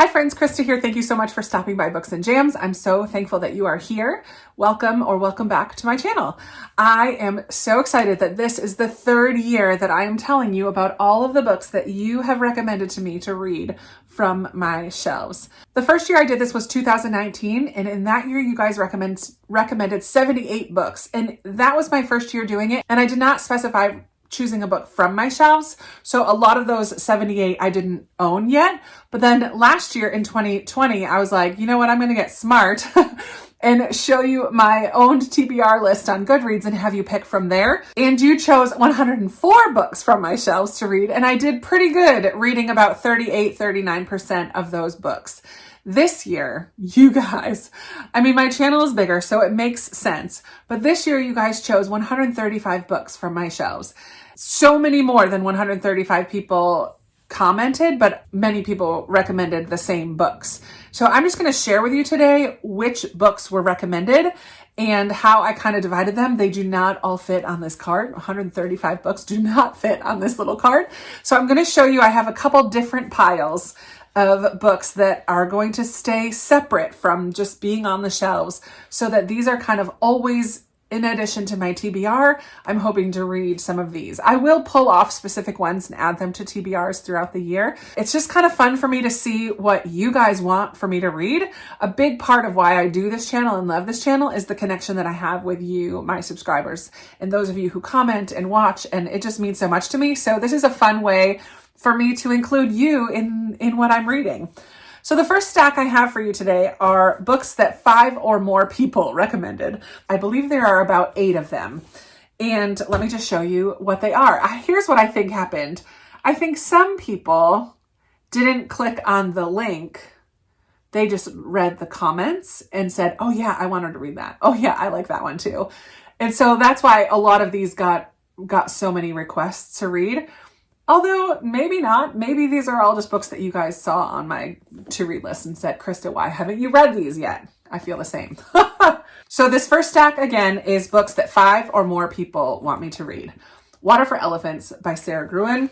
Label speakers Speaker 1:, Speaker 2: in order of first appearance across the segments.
Speaker 1: Hi friends, Krista here. Thank you so much for stopping by Books and Jams. I'm so thankful that you are here. Welcome or welcome back to my channel. I am so excited that this is the third year that I am telling you about all of the books that you have recommended to me to read from my shelves. The first year I did this was 2019, and in that year you guys recommended 78 books, and that was my first year doing it, and I did not specify choosing a book from my shelves. So a lot of those 78 I didn't own yet. But then last year in 2020, I was like, you know what, I'm going to get smart and show you my owned TBR list on Goodreads and have you pick from there. And you chose 104 books from my shelves to read. And I did pretty good reading about 39% of those books. This year, you guys, I mean, my channel is bigger, so it makes sense. But this year, you guys chose 135 books from my shelves. So many more than 135 people commented, but many people recommended the same books. So I'm just going to share with you today which books were recommended and how I kind of divided them. They do not all fit on this card. 135 books do not fit on this little card. So I'm going to show you, I have a couple different piles of books that are going to stay separate from just being on the shelves, so that these are kind of always in addition to my TBR. I'm hoping to read some of these. I will pull off specific ones and add them to TBRs throughout the year. It's just kind of fun for me to see what you guys want for me to read. A big part of why I do this channel and love this channel is the connection that I have with you, my subscribers, and those of you who comment and watch, and it just means so much to me. So this is a fun way for me to include you in what I'm reading. So the first stack I have for you today are books that 5 or more people recommended. I believe there are about 8 of them. And let me just show you what they are. Here's what I think happened. I think some people didn't click on the link. They just read the comments and said, oh yeah, I wanted to read that. Oh yeah, I like that one too. And so that's why a lot of these got so many requests to read. Although maybe not. Maybe these are all just books that you guys saw on my to-read list and said, Krista, why haven't you read these yet? I feel the same. So this first stack, again, is books that 5 or more people want me to read. Water for Elephants by Sarah Gruen.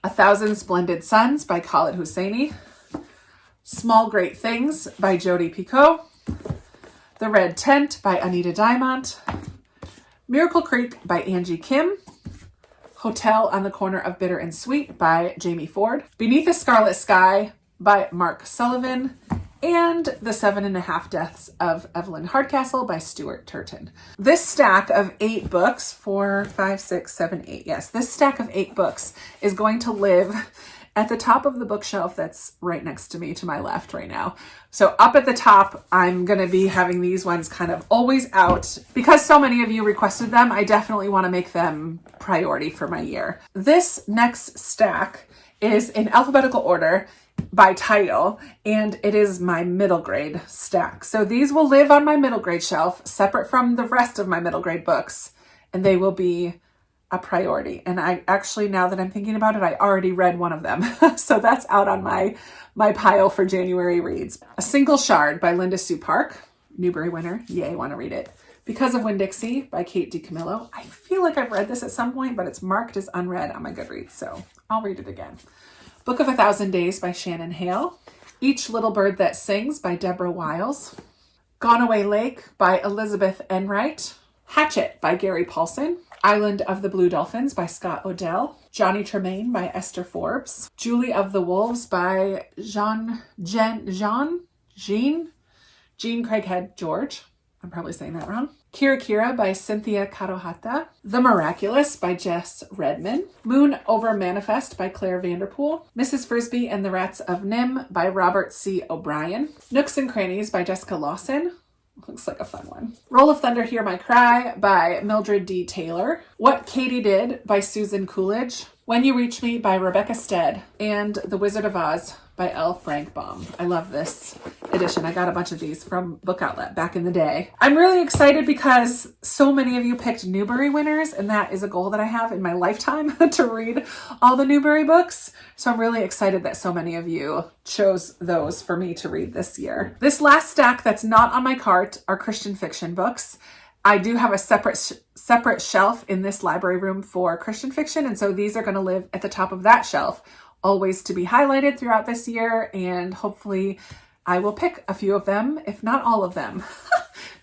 Speaker 1: A Thousand Splendid Suns by Khaled Hosseini. Small Great Things by Jodi Picoult. The Red Tent by Anita Diamant. Miracle Creek by Angie Kim. Hotel on the Corner of Bitter and Sweet by Jamie Ford. Beneath a Scarlet Sky by Mark Sullivan. And The 7.5 Deaths of Evelyn Hardcastle by Stuart Turton. This stack of 8 books, 4, 5, 6, 7, 8, yes, this stack of 8 books is going to live at the top of the bookshelf that's right next to me to my left right now. So up at the top, I'm going to be having these ones kind of always out. Because so many of you requested them, I definitely want to make them priority for my year. This next stack is in alphabetical order by title, and it is my middle grade stack. So these will live on my middle grade shelf, separate from the rest of my middle grade books, and they will be a priority. And I actually, now that I'm thinking about it, I already read one of them. So that's out on my pile for January reads. A Single Shard by Linda Sue Park, Newbery winner. Yay, want to read it. Because of Winn-Dixie by Kate DiCamillo. I feel like I've read this at some point, but it's marked as unread on my Goodreads, so I'll read it again. Book of 1,000 Days by Shannon Hale. Each Little Bird That Sings by Deborah Wiles. Gone Away Lake by Elizabeth Enright. Hatchet by Gary Paulson. Island of the Blue Dolphins by Scott Odell. Johnny Tremaine by Esther Forbes. Julie of the Wolves by Jean Craighead George. I'm probably saying that wrong. Kira Kira by Cynthia Karohata. The Miraculous by Jess Redman. Moon Over Manifest by Claire Vanderpool. Mrs. Frisbee and the Rats of Nim by Robert C. O'Brien. Nooks and Crannies by Jessica Lawson. Looks like a fun one. Roll of Thunder, Hear My Cry by Mildred D. Taylor. What Katie Did by Susan Coolidge. When You Reach Me by Rebecca Stead. And The Wizard of Oz by L. Frank Baum. I love this edition. I got a bunch of these from Book Outlet back in the day. I'm really excited because so many of you picked Newbery winners, and that is a goal that I have in my lifetime to read all the Newbery books. So I'm really excited that so many of you chose those for me to read this year. This last stack that's not on my cart are Christian fiction books. I do have a separate shelf in this library room for Christian fiction, and so these are going to live at the top of that shelf always to be highlighted throughout this year, and hopefully I will pick a few of them, if not all of them,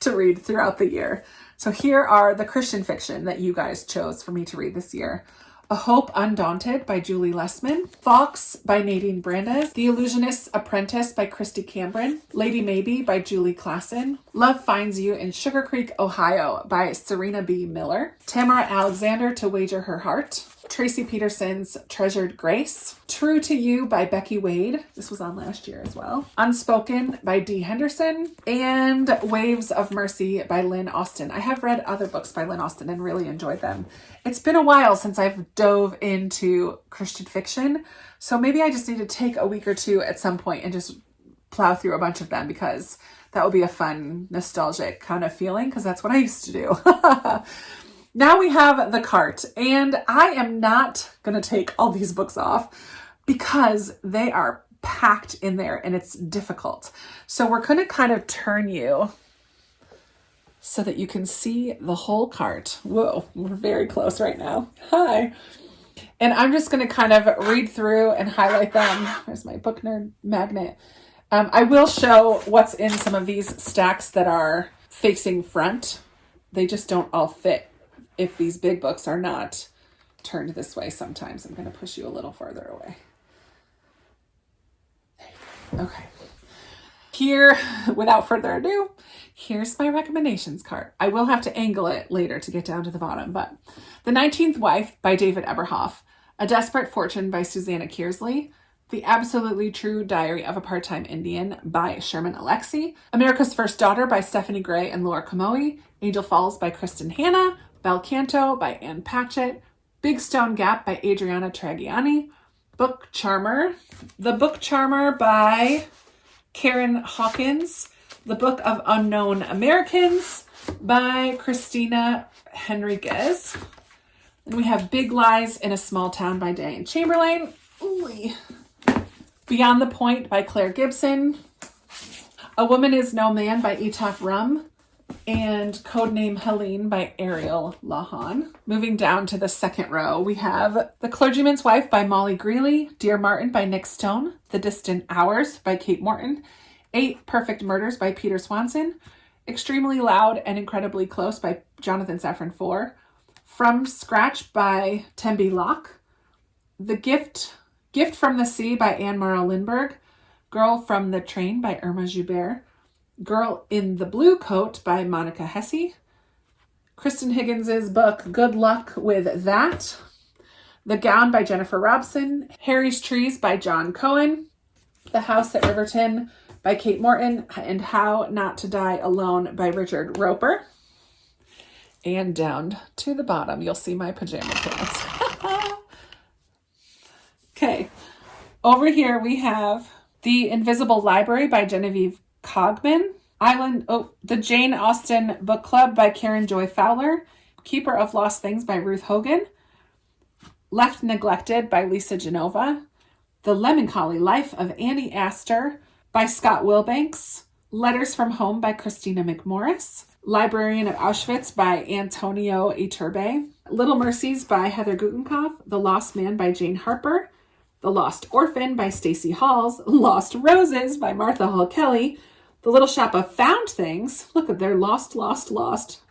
Speaker 1: to read throughout the year. So here are the Christian fiction that you guys chose for me to read this year. A Hope Undaunted by Julie Lessman, Fox by Nadine Brandes, The Illusionist's Apprentice by Christy Cambron, Lady Maybe by Julie Klassen, Love Finds You in Sugar Creek, Ohio by Serena B. Miller, Tamara Alexander, To Wager Her Heart, Tracy Peterson's Treasured Grace, True to You by Becky Wade. This was on last year as well. Unspoken by Dee Henderson, and Waves of Mercy by Lynn Austin. I have read other books by Lynn Austin and really enjoyed them. It's been a while since I've dove into Christian fiction, so maybe I just need to take a week or two at some point and just plow through a bunch of them, because that would be a fun, nostalgic kind of feeling, because that's what I used to do. Now we have the cart, and I am not going to take all these books off because they are packed in there and it's difficult. So we're going to kind of turn you so that you can see the whole cart. Whoa, we're very close right now. Hi. And I'm just going to kind of read through and highlight them. There's my book nerd magnet. I will show what's in some of these stacks that are facing front. They just don't all fit if these big books are not turned this way sometimes. I'm going to push you a little farther away. There you go. Okay. Here, without further ado, here's my recommendations card. I will have to angle it later to get down to the bottom, but The 19th Wife by David Eberhoff, A Desperate Fortune by Susanna Kearsley, The Absolutely True Diary of a Part-Time Indian by Sherman Alexie, America's First Daughter by Stephanie Gray and Laura Kamoe, Angel Falls by Kristen Hanna, Bel Canto by Ann Patchett, Big Stone Gap by Adriana Tragiani, Book Charmer, The Book Charmer by Karen Hawkins, The Book of Unknown Americans by Christina Henriquez. And we have Big Lies in a Small Town by Diane Chamberlain. Ooh. Beyond the Point by Claire Gibson, A Woman is No Man by Etaf Rum, and Codename Helene by Ariel Lahan. Moving down to the second row, we have The Clergyman's Wife by Molly Greeley, Dear Martin by Nick Stone, The Distant Hours by Kate Morton, 8 Perfect Murders by Peter Swanson, Extremely Loud and Incredibly Close by Jonathan Safran Foer, From Scratch by Tembi Locke, The Gift from the Sea by Anne Morrow Lindbergh, Girl from the Train by Irma Joubert, Girl in the Blue Coat by Monica Hesse, Kristen Higgins' book Good Luck with That, The Gown by Jennifer Robson, Harry's Trees by John Cohen, The House at Riverton by Kate Morton, and How Not to Die Alone by Richard Roper. And down to the bottom, you'll see my pajama pants. Okay, over here we have The Invisible Library by Genevieve Cogman, The Jane Austen Book Club by Karen Joy Fowler, Keeper of Lost Things by Ruth Hogan, Left Neglected by Lisa Genova, The Melancholy Life of Annie Astor by Scott Wilbanks, Letters from Home by Christina McMorris, Librarian of Auschwitz by Antonio Iturbe, Little Mercies by Heather Gutenkopf, The Lost Man by Jane Harper, The Lost Orphan by Stacey Halls, Lost Roses by Martha Hall Kelly, The Little Shop of Found Things. Look at their lost,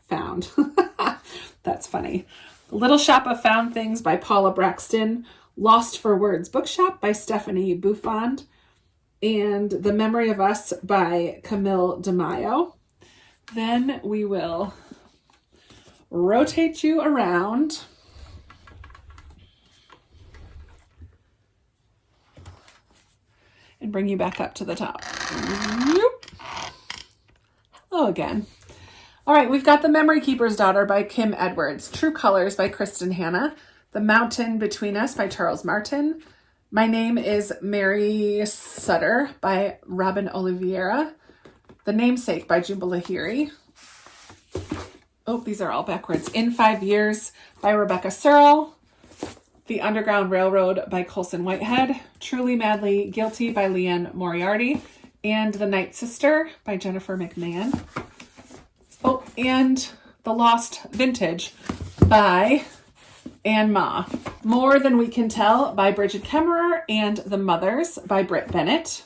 Speaker 1: found. That's funny. The Little Shop of Found Things by Paula Braxton, Lost for Words Bookshop by Stephanie Buffond, and The Memory of Us by Camille DeMaio. Then we will rotate you around. And bring you back up to the top. Hello again. All right, we've got The Memory Keeper's Daughter by Kim Edwards, True Colors by Kristen Hanna, The Mountain Between Us by Charles Martin, My Name is Mary Sutter by Robin Oliveira, The Namesake by Jumba Lahiri. Oh, these are all backwards. In 5 Years by Rebecca Searle, The Underground Railroad by Colson Whitehead, Truly Madly Guilty by Leanne Moriarty, and The Night Sister by Jennifer McMahon. Oh, and The Lost Vintage by and Ma. More Than We Can Tell by Bridget Kemmerer and The Mothers by Britt Bennett.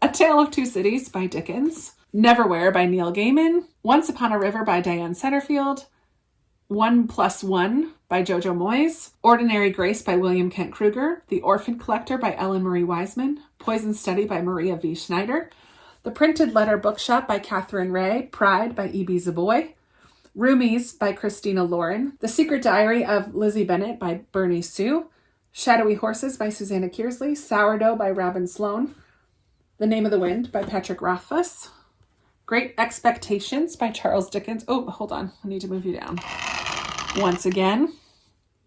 Speaker 1: A Tale of Two Cities by Dickens. Neverwhere by Neil Gaiman. Once Upon a River by Diane Setterfield. 1+1 by Jojo Moyes. Ordinary Grace by William Kent Kruger. The Orphan Collector by Ellen Marie Wiseman. Poison Study by Maria V. Schneider. The Printed Letter Bookshop by Catherine Ray. Pride by E.B. Zaboy. Roomies by Christina Lauren. The Secret Diary of Lizzie Bennett by Bernie Sue. Shadowy Horses by Susanna Kearsley. Sourdough by Robin Sloan. The Name of the Wind by Patrick Rothfuss. Great Expectations by Charles Dickens. Oh, hold on. I need to move you down. Once again.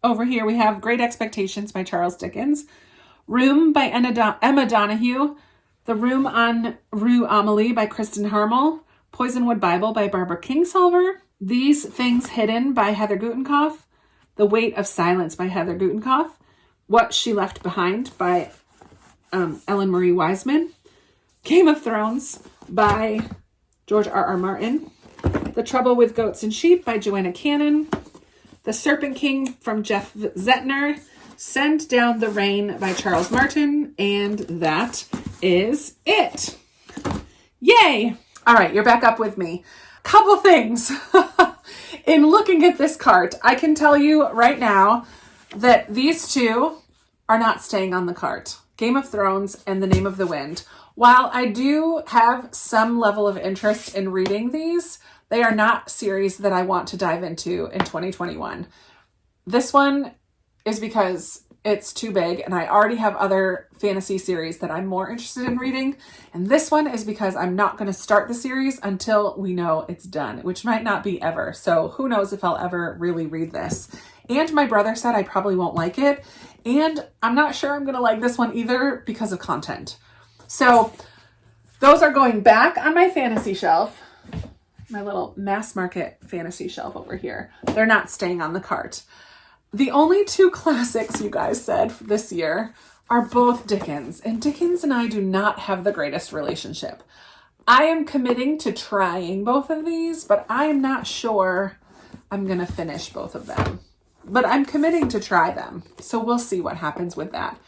Speaker 1: Over here we have Great Expectations by Charles Dickens. Room by Emma Donoghue. The Room on Rue Amelie by Kristen Harmel. Poisonwood Bible by Barbara Kingsolver. These Things Hidden by Heather Gutenkopf. The Weight of Silence by Heather Gutenkopf. What She Left Behind by Ellen Marie Wiseman. Game of Thrones by George R.R. Martin. The Trouble with Goats and Sheep by Joanna Cannon. The Serpent King from Jeff Zettner. Send Down the Rain by Charles Martin. And that is it. Yay! All right, you're back up with me. Couple things. In looking at this cart, I can tell you right now that these two are not staying on the cart. Game of Thrones and The Name of the Wind. While I do have some level of interest in reading these, they are not series that I want to dive into in 2021. This one is because it's too big and I already have other fantasy series that I'm more interested in reading. And this one is because I'm not going to start the series until we know it's done, which might not be ever. So who knows if I'll ever really read this. And my brother said I probably won't like it. And I'm not sure I'm going to like this one either because of content. So those are going back on my fantasy shelf, my little mass market fantasy shelf over here. They're not staying on the cart. The only two classics you guys said this year are both Dickens, and Dickens and I do not have the greatest relationship. I am committing to trying both of these, but I am not sure I'm going to finish both of them. But I'm committing to try them, so we'll see what happens with that.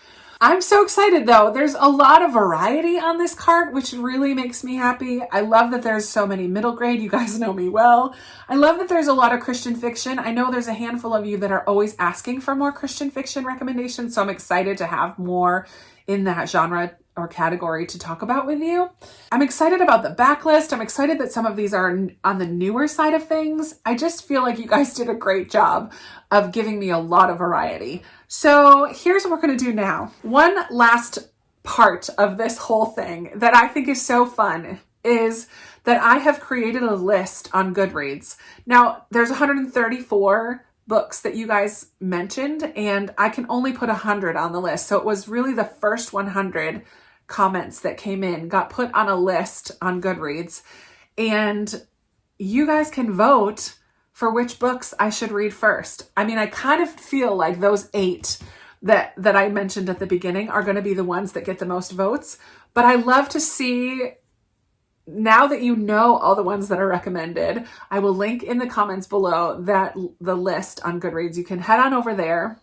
Speaker 1: I'm so excited though. There's a lot of variety on this cart, which really makes me happy. I love that there's so many middle grade. You guys know me well. I love that there's a lot of Christian fiction. I know there's a handful of you that are always asking for more Christian fiction recommendations, so I'm excited to have more in that genre or category to talk about with you. I'm excited about the backlist. I'm excited that some of these are on the newer side of things. I just feel like you guys did a great job of giving me a lot of variety. So here's what we're going to do now. One last part of this whole thing that I think is so fun is that I have created a list on Goodreads. Now, there's 134 books that you guys mentioned, and I can only put 100 on the list. So it was really the first 100 comments that came in got put on a list on Goodreads, and you guys can vote for which books I should read first. I mean, I kind of feel like those 8 that I mentioned at the beginning are going to be the ones that get the most votes, but I love to see, now that you know all the ones that are recommended, I will link in the comments below that the list on Goodreads. You can head on over there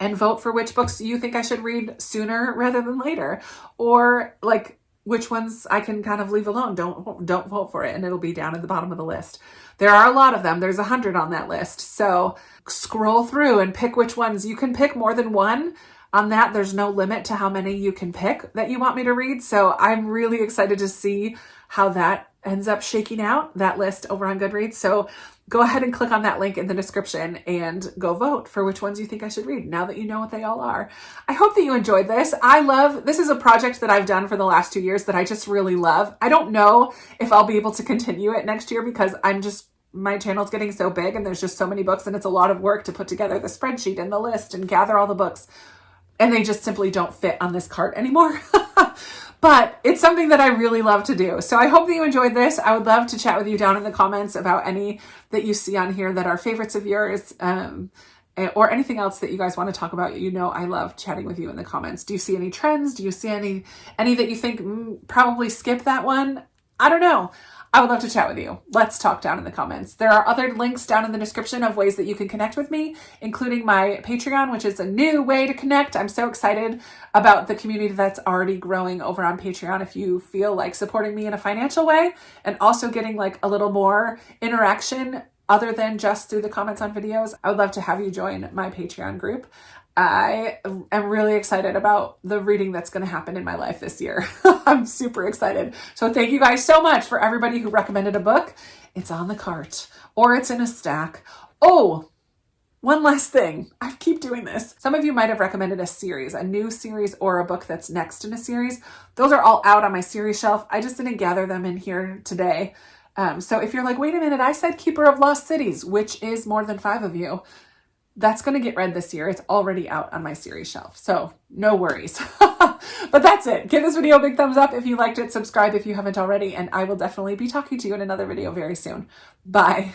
Speaker 1: and vote for which books you think I should read sooner rather than later, or like which ones I can kind of leave alone. Don't vote for it, and it'll be down at the bottom of the list. There are a lot of them. There's 100 on that list. So scroll through and pick which ones. You can pick more than one. On that, there's no limit to how many you can pick that you want me to read. So I'm really excited to see how that ends up shaking out, that list over on Goodreads. So go ahead and click on that link in the description and go vote for which ones you think I should read now that you know what they all are. I hope that you enjoyed this. This is a project that I've done for the last 2 years that I just really love. I don't know if I'll be able to continue it next year because my channel's getting so big and there's just so many books and it's a lot of work to put together the spreadsheet and the list and gather all the books. And they just simply don't fit on this cart anymore. But it's something that I really love to do. So I hope that you enjoyed this. I would love to chat with you down in the comments about any that you see on here that are favorites of yours, or anything else that you guys want to talk about. You know, I love chatting with you in the comments. Do you see any trends? Do you see any that you think probably skip that one? I don't know. I would love to chat with you. Let's talk down in the comments. There are other links down in the description of ways that you can connect with me, including my Patreon, which is a new way to connect. I'm so excited about the community that's already growing over on Patreon. If you feel like supporting me in a financial way and also getting like a little more interaction other than just through the comments on videos, I would love to have you join my Patreon group. I am really excited about the reading that's going to happen in my life this year. I'm super excited. So thank you guys so much for everybody who recommended a book. It's on the cart or it's in a stack. Oh, one last thing. I keep doing this. Some of you might have recommended a series, a new series or a book that's next in a series. Those are all out on my series shelf. I just didn't gather them in here today. So if you're like, wait a minute, I said Keeper of Lost Cities, which is more than 5 of you. That's going to get read this year. It's already out on my series shelf, so no worries. But that's it. Give this video a big thumbs up if you liked it. Subscribe if you haven't already, and I will definitely be talking to you in another video very soon. Bye.